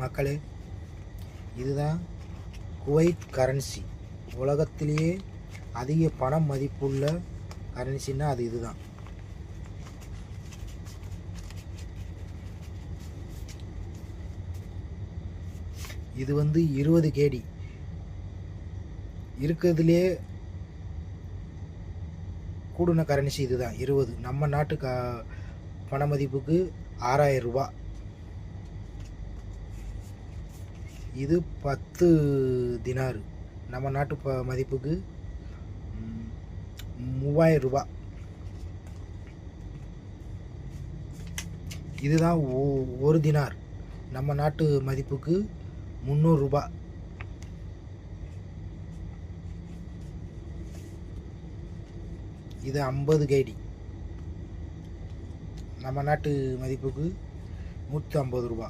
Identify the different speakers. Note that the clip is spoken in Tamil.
Speaker 1: மக்களே, இதுதான் குவைத் கரன்சி. உலகத்திலேயே அதிக பணம் மதிப்புள்ள கரன்சின்னா அது இதுதான். இது 20 கேடி இருக்கிறதுலே கூடுன கரன்சி இதுதான் 20. நம்ம நாட்டு பண மதிப்புக்கு 6000 ரூபா. இது 10 தினார், நம்ம நாட்டு மதிப்புக்கு 3000 ரூபா. இதுதான் 1 தினார், நம்ம நாட்டு மதிப்புக்கு 300 ரூபா. இது 50 கேடி, நம்ம நாட்டு மதிப்புக்கு 150 ரூபா.